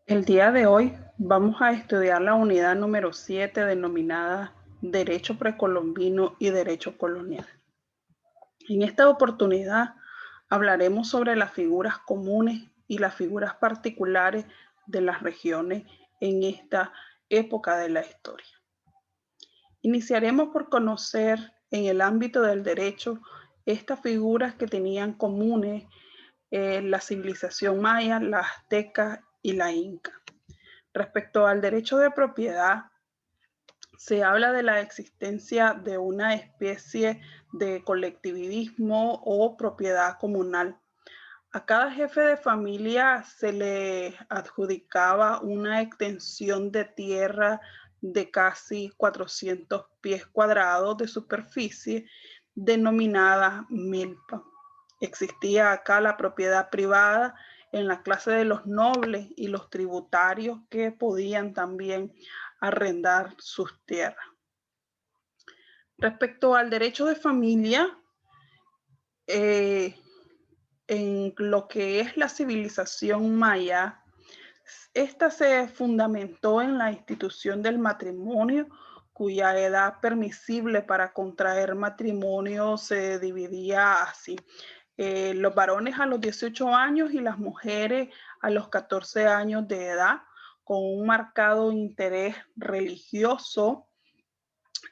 El día de hoy vamos a estudiar la unidad número 7 denominada Derecho Precolombino y Derecho Colonial. En esta oportunidad hablaremos sobre las figuras comunes y las figuras particulares de las regiones en esta época de la historia. Iniciaremos por conocer en el ámbito del derecho estas figuras que tenían comunes la civilización maya, la azteca y la inca. Respecto al derecho de propiedad, se habla de la existencia de una especie de colectivismo o propiedad comunal. A cada jefe de familia se le adjudicaba una extensión de tierra de casi 400 pies cuadrados de superficie denominada milpa. Existía acá la propiedad privada en la clase de los nobles y los tributarios que podían también arrendar sus tierras. Respecto al derecho de familia, eh, en lo que es la civilización maya, esta se fundamentó en la institución del matrimonio, cuya edad permisible para contraer matrimonio se dividía así. Los varones a los 18 años y las mujeres a los 14 años de edad, con un marcado interés religioso,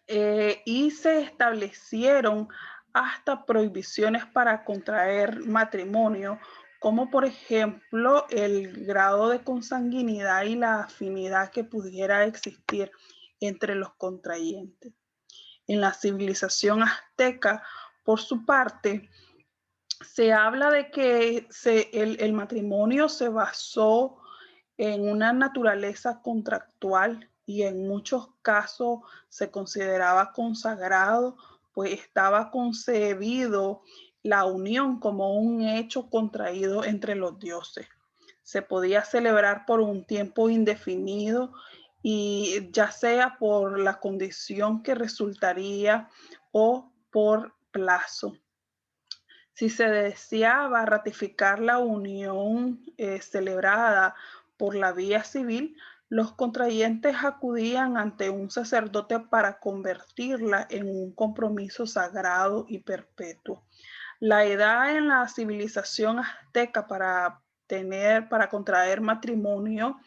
y se establecieron hasta prohibiciones para contraer matrimonio, como por ejemplo el grado de consanguinidad y la afinidad que pudiera existir entre los contrayentes. En la civilización azteca, por su parte, se habla de que el matrimonio se basó en una naturaleza contractual y en muchos casos se consideraba consagrado, pues estaba concebido la unión como un hecho contraído entre los dioses. Se podía celebrar por un tiempo indefinido y ya sea por la condición que resultaría o por plazo. Si se deseaba ratificar la unión celebrada por la vía civil, los contrayentes acudían ante un sacerdote para convertirla en un compromiso sagrado y perpetuo. La edad en la civilización azteca para contraer matrimonio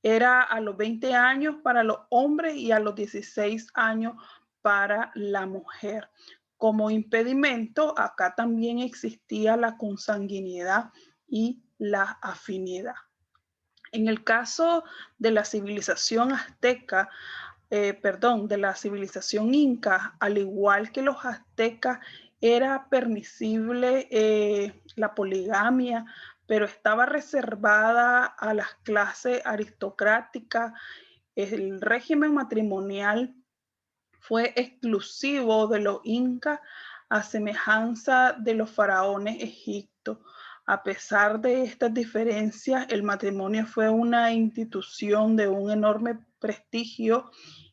era a los 20 años para los hombres y a los 16 años para la mujer. Como impedimento, acá también existía la consanguinidad y la afinidad. En el caso de la civilización azteca, de la civilización inca, al igual que los aztecas, era permisible la poligamia, pero estaba reservada a las clases aristocráticas. El régimen matrimonial fue exclusivo de los incas a semejanza de los faraones egipcios. A pesar de estas diferencias, el matrimonio fue una institución de un enorme prestigio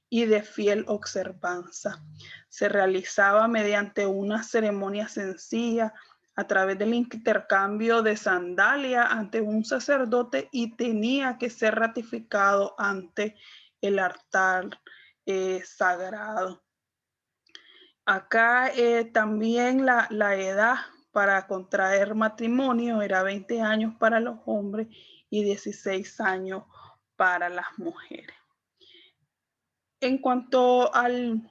y de fiel observanza. Se realizaba mediante una ceremonia sencilla a través del intercambio de sandalia ante un sacerdote y tenía que ser ratificado ante el altar sagrado. Acá también la edad para contraer matrimonio era 20 años para los hombres y 16 años para las mujeres. En cuanto al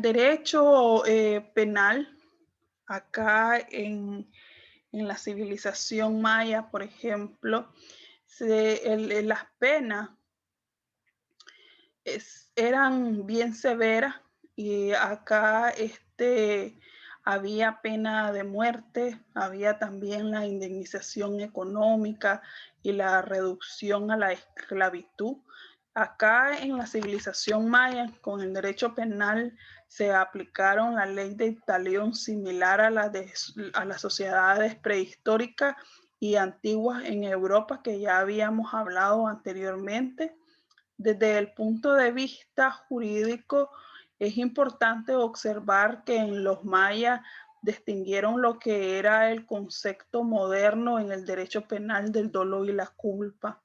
derecho penal, acá en la civilización maya, por ejemplo, las penas eran bien severas y acá había pena de muerte, había también la indemnización económica y la reducción a la esclavitud. Acá en la civilización maya, con el derecho penal, se aplicaron la ley de talión similar a las sociedades prehistóricas y antiguas en Europa que ya habíamos hablado anteriormente. Desde el punto de vista jurídico, es importante observar que en los mayas distinguieron lo que era el concepto moderno en el derecho penal del dolo y la culpa.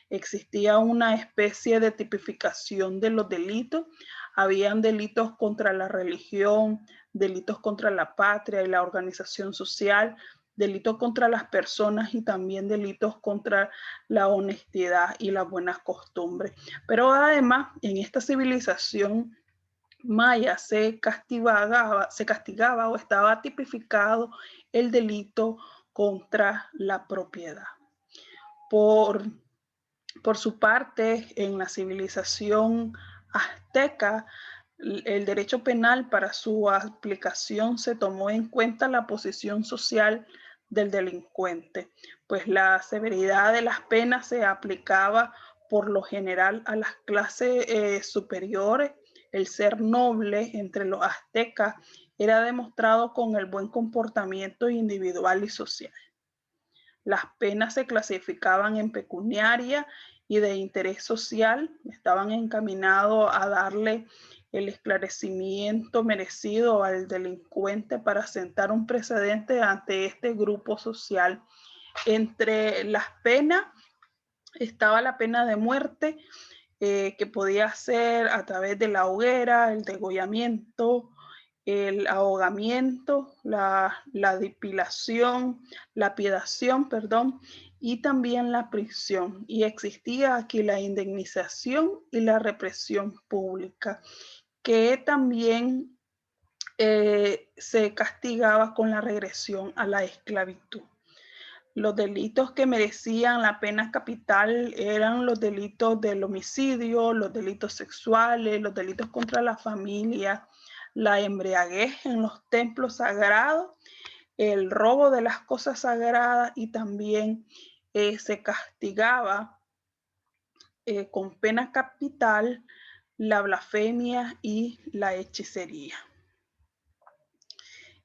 Existía una especie de tipificación de los delitos. Habían delitos contra la religión, delitos contra la patria y la organización social, delitos contra las personas y también delitos contra la honestidad y las buenas costumbres. Pero además, en esta civilización maya se castigaba o estaba tipificado el delito contra la propiedad. Por su parte, en la civilización azteca, el derecho penal para su aplicación se tomó en cuenta la posición social del delincuente, pues la severidad de las penas se aplicaba por lo general a las clases superiores. El ser noble entre los aztecas era demostrado con el buen comportamiento individual y social. Las penas se clasificaban en pecuniaria y de interés social, estaban encaminados a darle el esclarecimiento merecido al delincuente para sentar un precedente ante este grupo social. Entre las penas estaba la pena de muerte, que podía ser a través de la hoguera, el degollamiento, el ahogamiento, la depilación, lapidación, perdón, y también la prisión. Y existía aquí la indemnización y la represión pública, que también se castigaba con la regresión a la esclavitud. Los delitos que merecían la pena capital eran los delitos del homicidio, los delitos sexuales, los delitos contra la familia, la embriaguez en los templos sagrados, el robo de las cosas sagradas y también se castigaba con pena capital la blasfemia y la hechicería.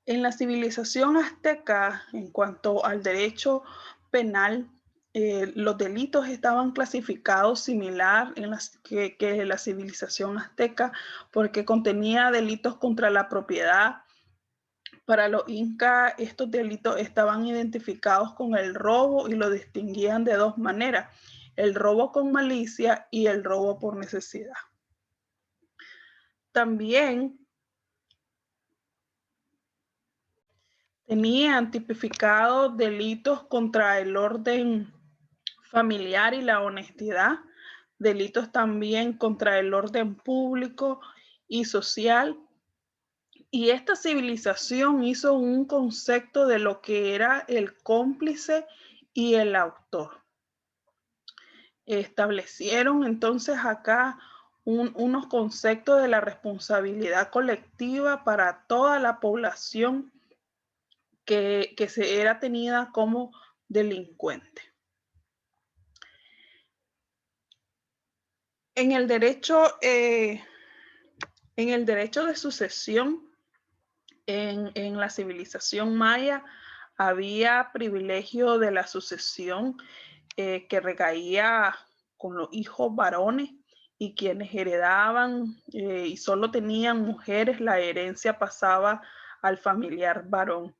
En la civilización azteca, en cuanto al derecho penal, los delitos estaban clasificados similar que la civilización azteca, porque contenía delitos contra la propiedad. Para los incas, estos delitos estaban identificados con el robo y lo distinguían de dos maneras: el robo con malicia y el robo por necesidad. También tenían tipificados delitos contra el orden familiar y la honestidad, delitos también contra el orden público y social. Y esta civilización hizo un concepto de lo que era el cómplice y el autor. Establecieron entonces acá unos conceptos de la responsabilidad colectiva para toda la población que se era tenida como delincuente. En el derecho de sucesión, en la civilización maya, había privilegio de la sucesión que recaía con los hijos varones, y quienes heredaban y solo tenían mujeres, la herencia pasaba al familiar varón.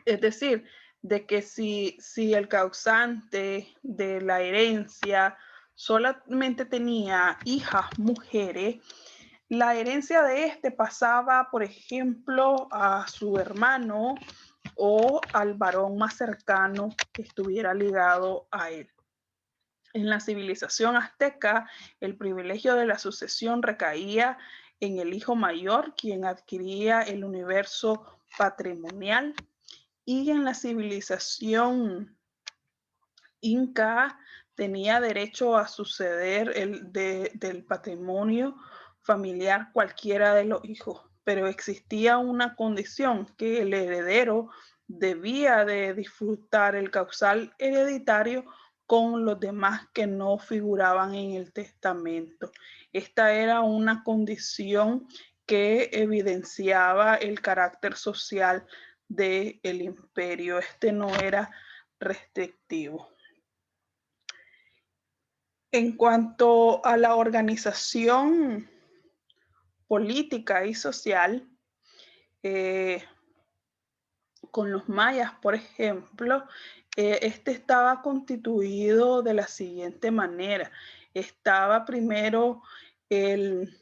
Es decir, de que si el causante de la herencia solamente tenía hijas mujeres, la herencia de este pasaba, por ejemplo, a su hermano o al varón más cercano que estuviera ligado a él. En la civilización azteca, el privilegio de la sucesión recaía en el hijo mayor, quien adquiría el universo patrimonial. Y en la civilización inca tenía derecho a suceder del patrimonio familiar cualquiera de los hijos, pero existía una condición: que el heredero debía de disfrutar el causal hereditario con los demás que no figuraban en el testamento. Esta era una condición que evidenciaba el carácter social del imperio. Este no era restrictivo. En cuanto a la organización política y social, Con los mayas, por ejemplo, este estaba constituido de la siguiente manera. Estaba primero el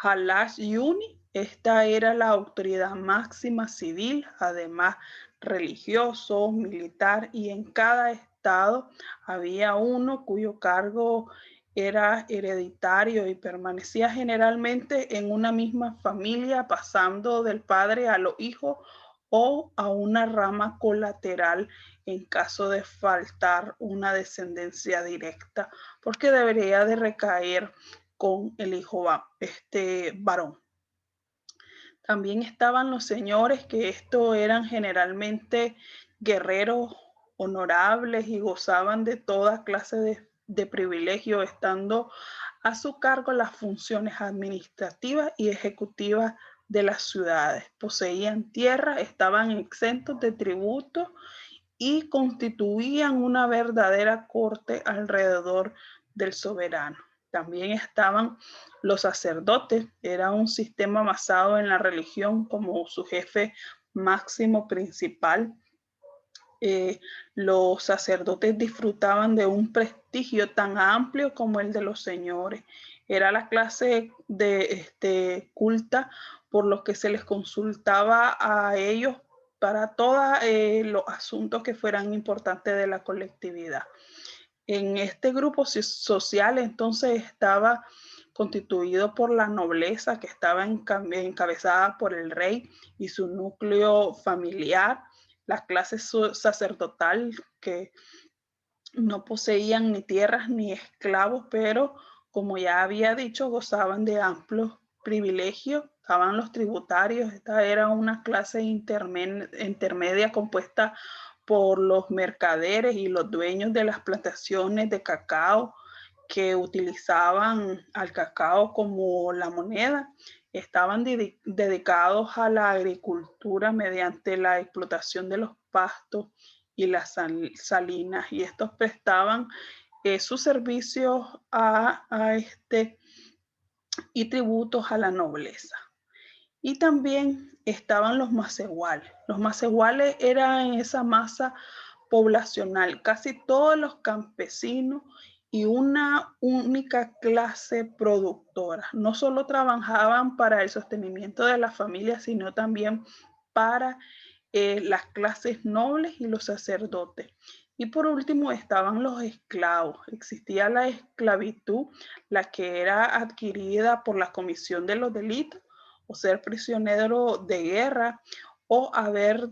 Halash Yuni, esta era la autoridad máxima civil, además religioso, militar, y en cada estado había uno cuyo cargo era hereditario y permanecía generalmente en una misma familia, pasando del padre a los hijos o a una rama colateral en caso de faltar una descendencia directa, porque debería de recaer con el hijo varón. También estaban los señores, que estos eran generalmente guerreros honorables y gozaban de toda clase de privilegios, estando a su cargo las funciones administrativas y ejecutivas de las ciudades. Poseían tierra, estaban exentos de tributos y constituían una verdadera corte alrededor del soberano. También estaban los sacerdotes, era un sistema basado en la religión como su jefe máximo principal. Los sacerdotes disfrutaban de un prestigio tan amplio como el de los señores. Era la clase de culta por lo que se les consultaba a ellos para todos los asuntos que fueran importantes de la colectividad. En este grupo social entonces estaba constituido por la nobleza, que estaba encabezada por el rey y su núcleo familiar, la clase sacerdotal, que no poseían ni tierras ni esclavos, pero como ya había dicho, gozaban de amplios privilegios. Estaban los tributarios, esta era una clase intermedia compuesta por los mercaderes y los dueños de las plantaciones de cacao, que utilizaban al cacao como la moneda. Estaban dedicados a la agricultura mediante la explotación de los pastos y las salinas, y estos prestaban sus servicios y tributos a la nobleza. Y también estaban los macehuales. Los macehuales eran esa masa poblacional, casi todos los campesinos y una única clase productora. No solo trabajaban para el sostenimiento de la familia, sino también para las clases nobles y los sacerdotes. Y por último estaban los esclavos. Existía la esclavitud, la que era adquirida por la comisión de los delitos, o ser prisionero de guerra, o haber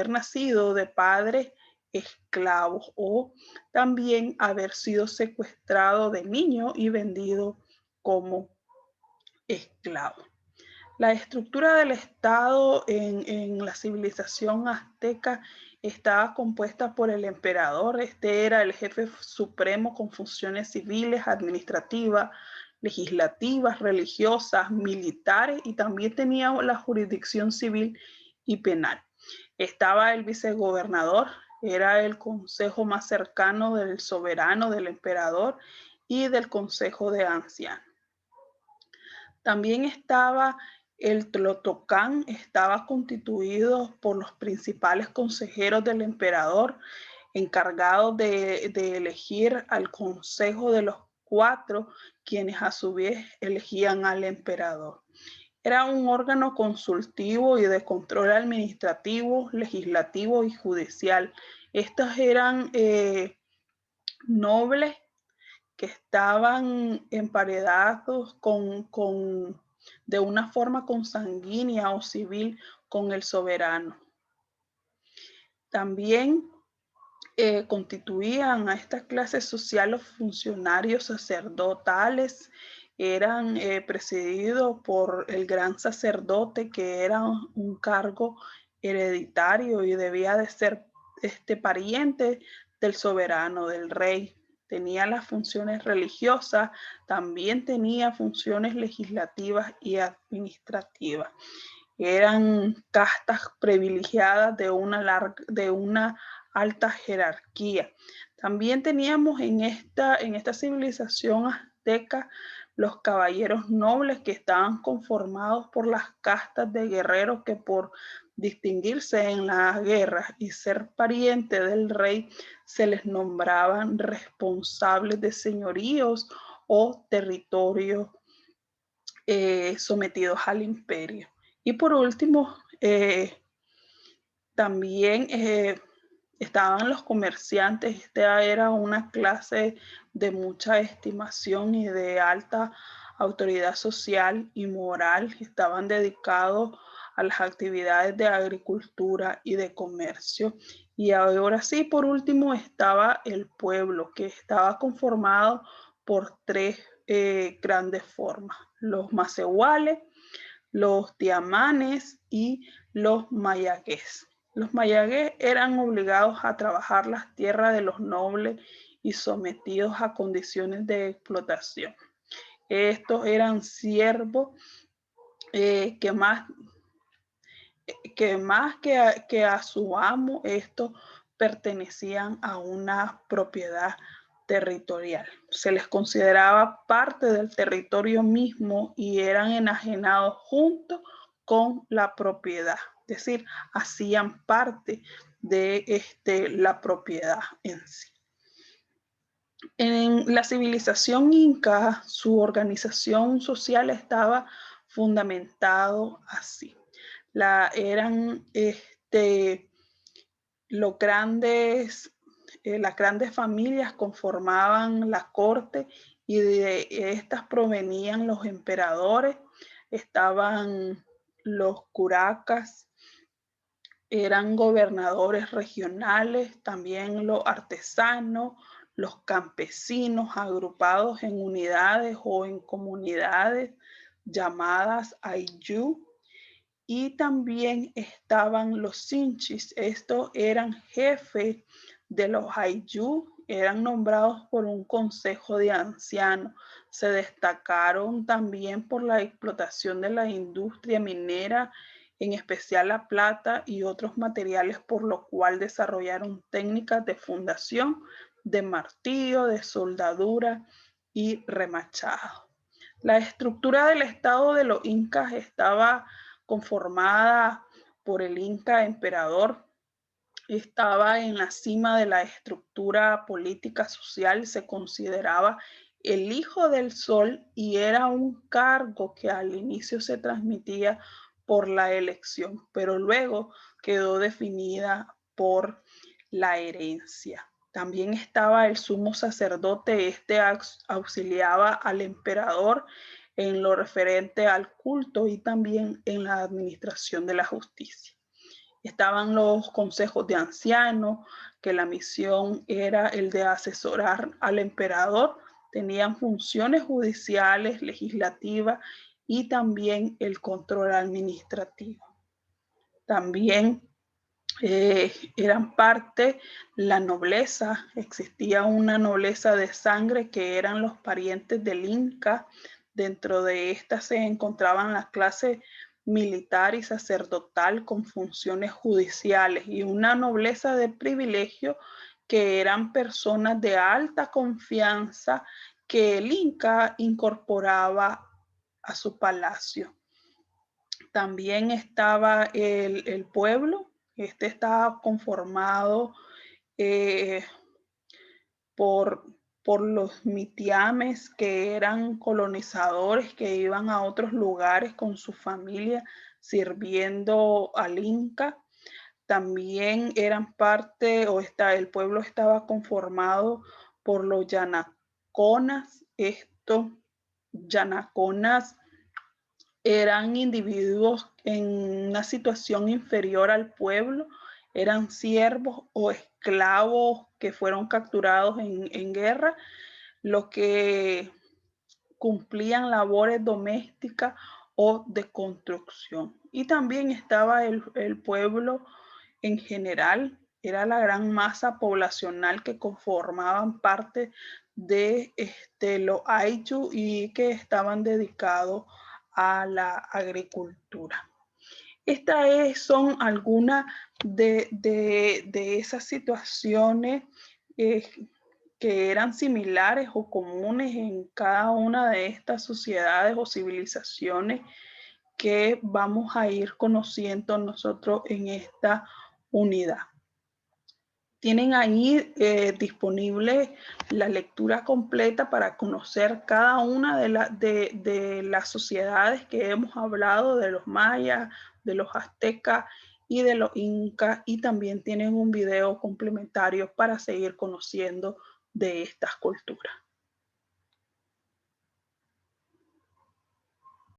nacido de padres esclavos, o también haber sido secuestrado de niño y vendido como esclavo. La estructura del Estado en la civilización azteca estaba compuesta por el emperador. Este era el jefe supremo con funciones civiles, administrativas, legislativas, religiosas, militares, y también tenía la jurisdicción civil y penal. Estaba el vicegobernador, era el consejo más cercano del soberano, del emperador y del consejo de ancianos. También estaba el Tlotocán, estaba constituido por los principales consejeros del emperador, encargados de elegir al consejo de los 4, quienes a su vez elegían al emperador. Era un órgano consultivo y de control administrativo, legislativo y judicial. Estos eran nobles que estaban emparedados de una forma consanguínea o civil con el soberano. También constituían a esta clase social los funcionarios sacerdotales. Eran presididos por el gran sacerdote, que era un cargo hereditario y debía de ser pariente del soberano, del rey. Tenía las funciones religiosas, también tenía funciones legislativas y administrativas. Eran castas privilegiadas de una alta jerarquía. También teníamos en esta civilización azteca los caballeros nobles, que estaban conformados por las castas de guerreros que por distinguirse en las guerras y ser pariente del rey, se les nombraban responsables de señoríos o territorios sometidos al imperio. Y por último, también estaban los comerciantes. Esta era una clase de mucha estimación y de alta autoridad social y moral. Estaban dedicados a las actividades de agricultura y de comercio. Y ahora sí, por último, estaba el pueblo, que estaba conformado por tres grandes formas: los macehuales, los tiamanes y los mayagués. Los mayagués eran obligados a trabajar las tierras de los nobles y sometidos a condiciones de explotación. Estos eran siervos que más que a su amo, estos pertenecían a una propiedad territorial. Se les consideraba parte del territorio mismo y eran enajenados junto con la propiedad. Es decir, hacían parte de la propiedad en sí. En la civilización inca, su organización social estaba fundamentado así. Eran los las grandes familias conformaban la corte y de estas provenían los emperadores. Estaban los curacas, eran gobernadores regionales, también los artesanos, los campesinos agrupados en unidades o en comunidades llamadas ayllu. Y también estaban los sinchis. Estos eran jefes de los ayllu, eran nombrados por un consejo de ancianos. Se destacaron también por la explotación de la industria minera, en especial la plata y otros materiales, por lo cual desarrollaron técnicas de fundación, de martillo, de soldadura y remachado. La estructura del estado de los incas estaba conformada por el inca emperador. Estaba en la cima de la estructura política social, se consideraba el hijo del sol y era un cargo que al inicio se transmitía por la elección, pero luego quedó definida por la herencia. También estaba el sumo sacerdote. Este auxiliaba al emperador en lo referente al culto y también en la administración de la justicia. Estaban los consejos de ancianos, que la misión era el de asesorar al emperador. Tenían funciones judiciales, legislativas y también el control administrativo. También eran parte la nobleza. Existía una nobleza de sangre que eran los parientes del inca. Dentro de esta se encontraban las clases militar y sacerdotal con funciones judiciales, y una nobleza de privilegio que eran personas de alta confianza que el inca incorporaba a su palacio. También estaba el pueblo. Este estaba conformado eh, por, por los mitiames, que eran colonizadores que iban a otros lugares con su familia sirviendo al inca. También eran parte, el pueblo estaba conformado por los yanaconas. Estos yanaconas eran individuos en una situación inferior al pueblo, eran siervos o esclavos que fueron capturados en guerra, los que cumplían labores domésticas o de construcción. Y también estaba el pueblo en general. Era la gran masa poblacional que conformaban parte de los ayllu y que estaban dedicados a la agricultura. Estas son algunas de esas situaciones que eran similares o comunes en cada una de estas sociedades o civilizaciones que vamos a ir conociendo nosotros en esta unidad. Tienen ahí disponible la lectura completa para conocer cada una de las sociedades que hemos hablado, de los mayas, de los aztecas y de los incas, y también tienen un video complementario para seguir conociendo de estas culturas.